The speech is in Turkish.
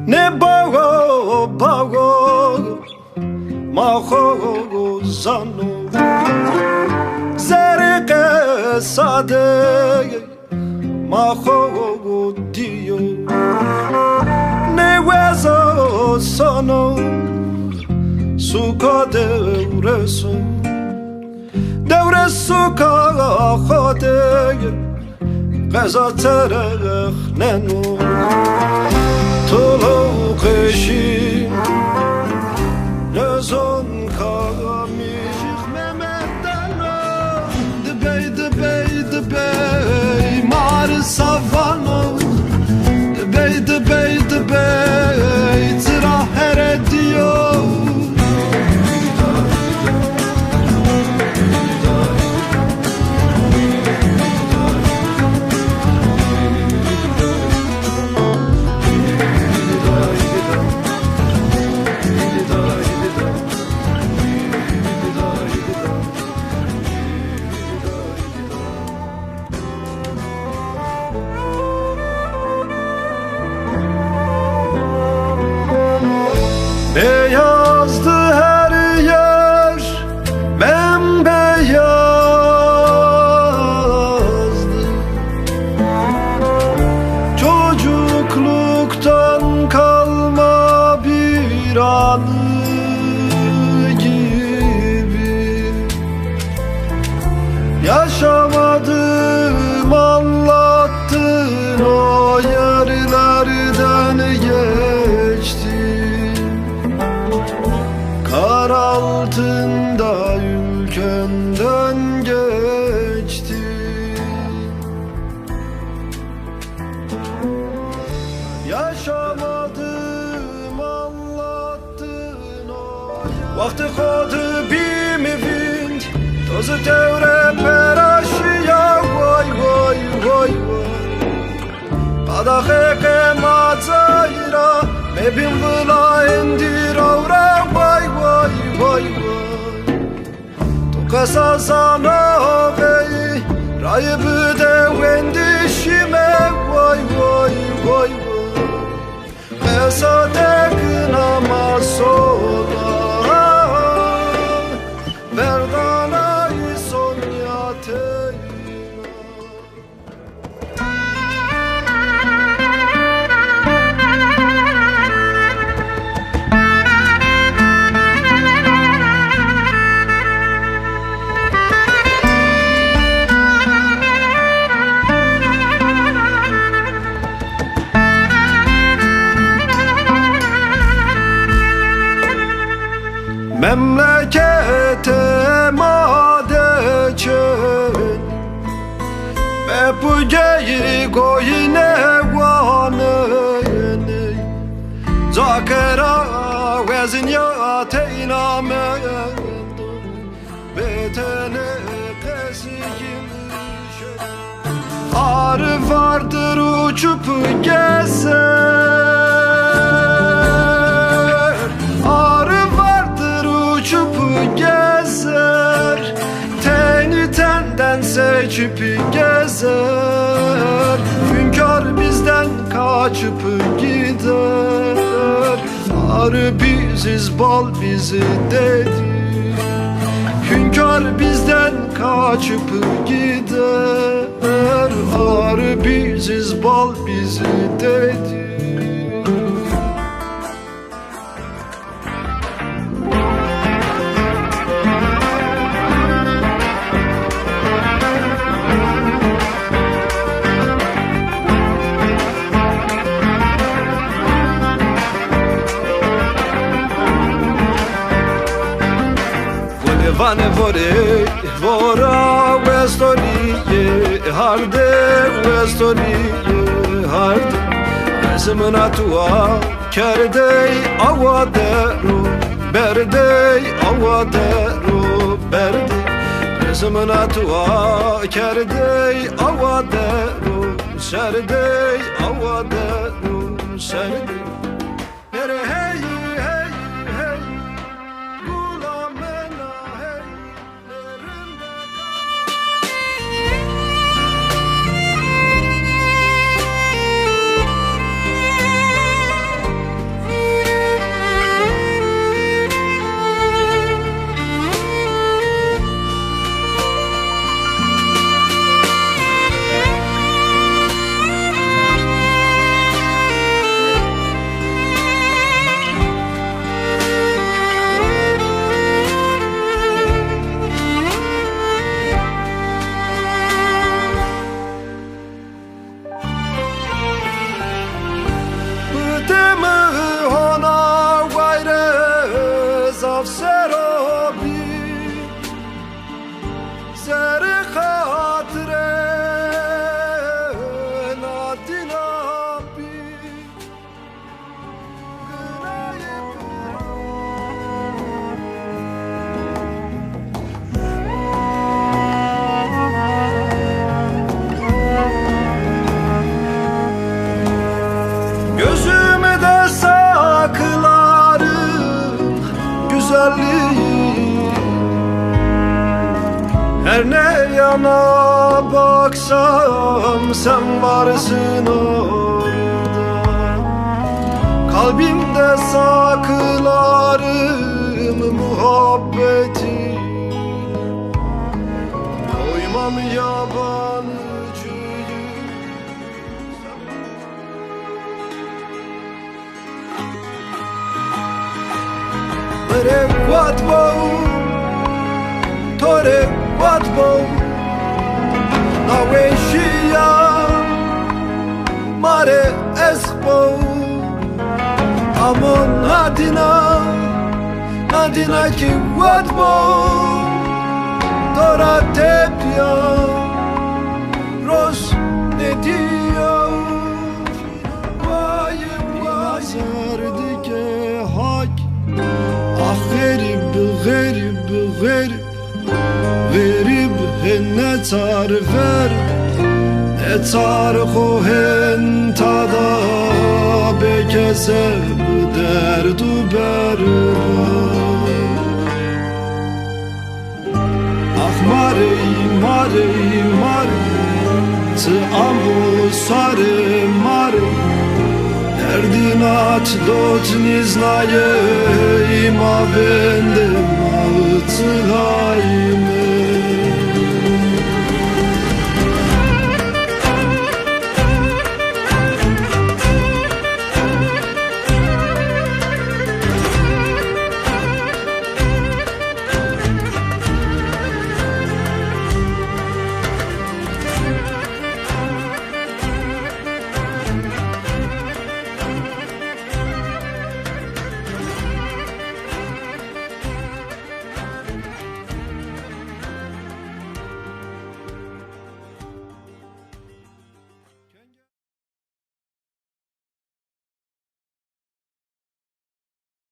Ne bago bago maho zanu zerqe sade maho dio ne wezo sono suka devre suka khode qaza tarikh nenu Tolo qeshi Nezon kagamich Mehmetano Debey Mar savano Debey Tira herediyo Beyazdı her yer, bembeyazdı. Çocukluktan kalma bir anı gibi. Yaşamadım anlattın o yerlerden geçti. Kar altında ülkenden geçti. Yaşamadım anlattın o Vakti khodu bimivind Tozu devre peraşiya Vay vay vay vay Qadaxe qematayra Mebin vıla endir avra Vay vay vay vay Tu kasasana vey Rayıbı de vendişime Vay vay vay vay Esadek namasoda Verdana isonyateyna Memlekete madeçen Ve bu geyi goyine vanene Zakera vezin ya teynamendo Betene kesiyim Arı vardır uçup gezer Uçup gezer Teni tenden seçip gezer Hünkâr bizden kaçıp gider Arı biziz bal bizi dedi Hünkâr bizden kaçıp gider Arı biziz bal bizi dedi Vane vora westoniye harde westoniye harde Resmına tua kerdey avadero berdey avadero berde Resmına tua kerdey avadero serdey avadero serdey Hey hey hey Gulamena hey hali. Her ne yana baksam sen varsın orada. Kalbimde saklarım muhabbeti. Koymam yabancıyı. Mere vatbo, tore vatbo, na weşiya, mare esbo. Amon nadina ki vatbo, tora tepya, ros ne diyor? Vayım vayım dike hak. Ah garip garip garip, garip ne tar ver, ne tar kohen tada bekese derdu berber. Ah mare mare mare, te amo sare mare. Derdin aç dot niznaye ima bende mağıtılayım.